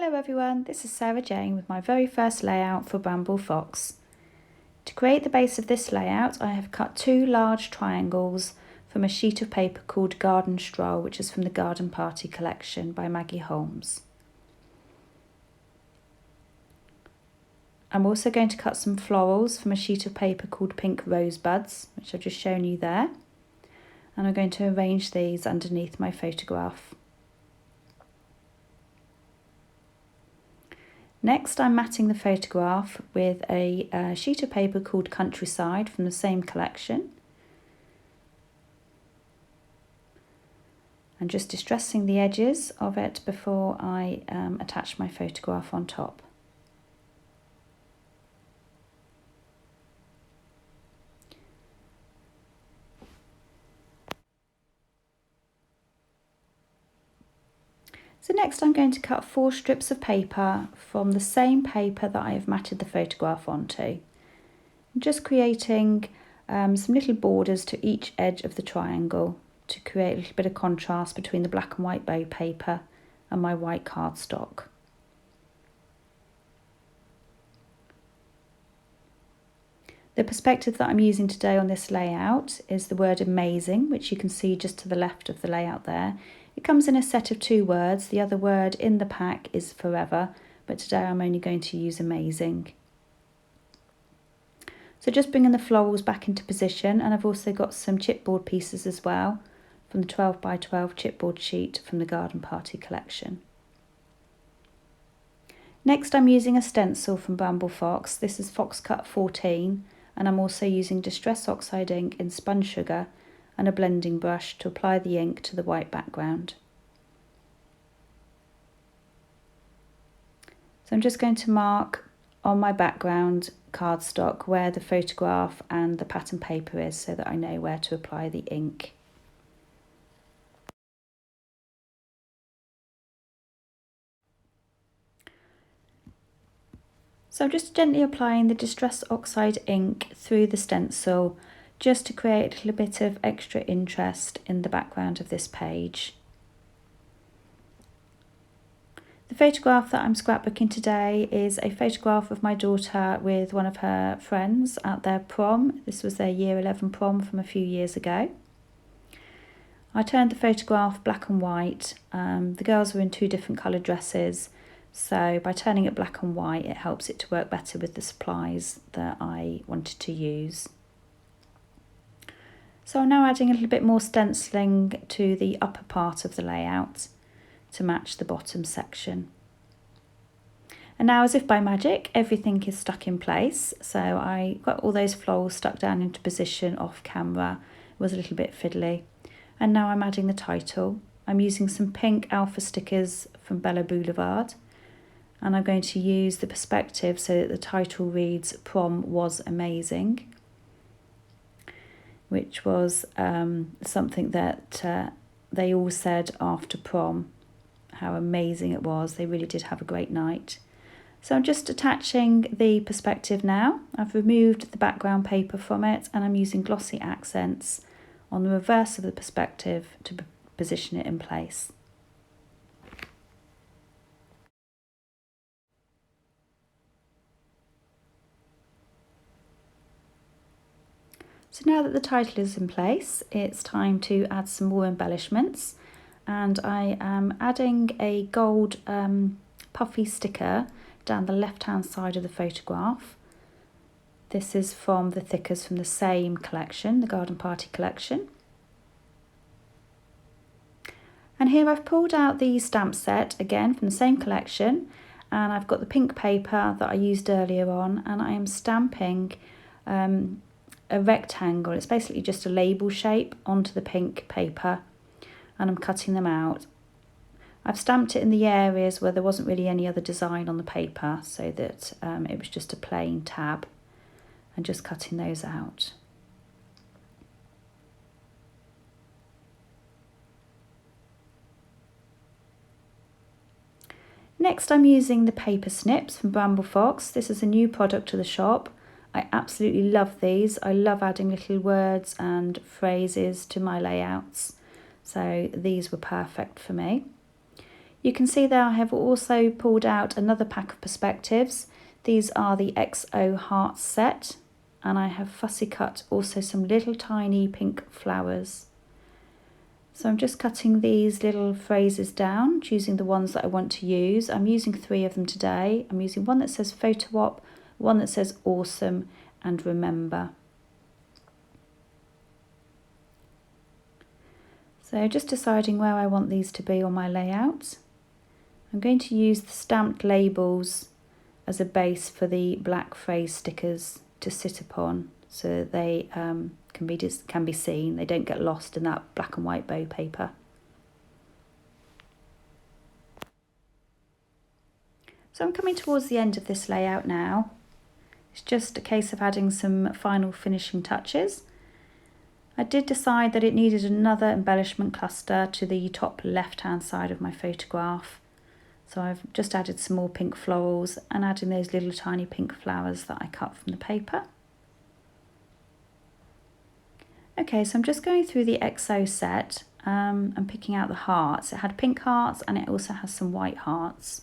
Hello everyone, this is Sarah Jayne with my very first layout for Bramble Fox. To create the base of this layout, I have cut two large triangles from a sheet of paper called Garden Stroll, which is from the Garden Party collection by Maggie Holmes. I'm also going to cut some florals from a sheet of paper called Pink Rosebuds, which I've just shown you there. And I'm going to arrange these underneath my photograph. Next, I'm matting the photograph with a sheet of paper called Countryside from the same collection. I'm just distressing the edges of it before I attach my photograph on top. So next I'm going to cut 4 strips of paper from the same paper that I have matted the photograph onto. I'm just creating some little borders to each edge of the triangle to create a little bit of contrast between the black and white bow paper and my white cardstock. The perspective that I'm using today on this layout is the word amazing, which you can see just to the left of the layout there. It comes in a set of 2 words. The other word in the pack is forever, but today I'm only going to use amazing. So just bringing the florals back into position, and I've also got some chipboard pieces as well from the 12 by 12 chipboard sheet from the Garden Party collection. Next I'm using a stencil from Bramble Fox. This is Fox Cut 14, and I'm also using Distress Oxide ink in Sponge Sugar and a blending brush to apply the ink to the white background. So I'm just going to mark on my background cardstock where the photograph and the pattern paper is so that I know where to apply the ink. So I'm just gently applying the Distress Oxide ink through the stencil just to create a little bit of extra interest in the background of this page. The photograph that I'm scrapbooking today is a photograph of my daughter with one of her friends at their prom. This was their year 11 prom from a few years ago. I turned the photograph black and white. The girls were in 2 different coloured dresses, so by turning it black and white it helps it to work better with the supplies that I wanted to use. So I'm now adding a little bit more stenciling to the upper part of the layout to match the bottom section. And now, as if by magic, everything is stuck in place. So I got all those florals stuck down into position off camera. It was a little bit fiddly. And now I'm adding the title. I'm using some pink alpha stickers from Bella Boulevard. And I'm going to use the perspective so that the title reads Prom Was Amazing, which was something that they all said after prom, how amazing it was. They really did have a great night. So I'm just attaching the perspective now. I've removed the background paper from it, and I'm using glossy accents on the reverse of the perspective to position it in place. So now that the title is in place, it's time to add some more embellishments, and I am adding a gold puffy sticker down the left hand side of the photograph. This is from the thickers from the same collection, the Garden Party collection. And here I've pulled out the stamp set again from the same collection, and I've got the pink paper that I used earlier on, and I am stamping a rectangle. It's basically just a label shape onto the pink paper, and I'm cutting them out. I've stamped it in the areas where there wasn't really any other design on the paper, so that it was just a plain tab, and just cutting those out. Next I'm using the Paper Snips from Bramble Fox. This is a new product to the shop. I absolutely love these. I love adding little words and phrases to my layouts, so these were perfect for me. You can see there I have also pulled out another pack of perspectives. These are the XO Hearts set, and I have fussy cut also some little tiny pink flowers. So I'm just cutting these little phrases down, choosing the ones that I want to use. I'm using 3 of them today. I'm using one that says photo op, one that says awesome, and remember. So just deciding where I want these to be on my layout. I'm going to use the stamped labels as a base for the black phrase stickers to sit upon, so they can be seen. They don't get lost in that black and white bow paper. So I'm coming towards the end of this layout now. It's just a case of adding some final finishing touches. I did decide that it needed another embellishment cluster to the top left hand side of my photograph. So I've just added some more pink florals and adding those little tiny pink flowers that I cut from the paper. Okay, so I'm just going through the XO set and picking out the hearts. It had pink hearts and it also has some white hearts.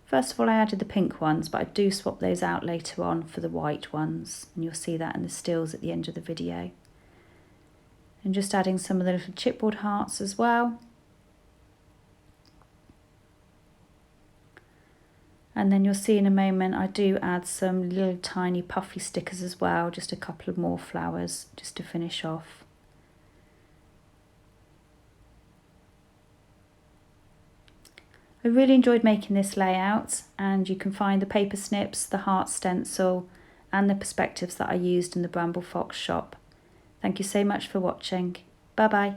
First of all, I added the pink ones, but I do swap those out later on for the white ones, and you'll see that in the stills at the end of the video. And just adding some of the little chipboard hearts as well. And then you'll see in a moment I do add some little tiny puffy stickers as well, just a couple of more flowers just to finish off. I really enjoyed making this layout, and you can find the paper snips, the heart stencil and the perspectives that I used in the Bramble Fox shop. Thank you so much for watching. Bye bye.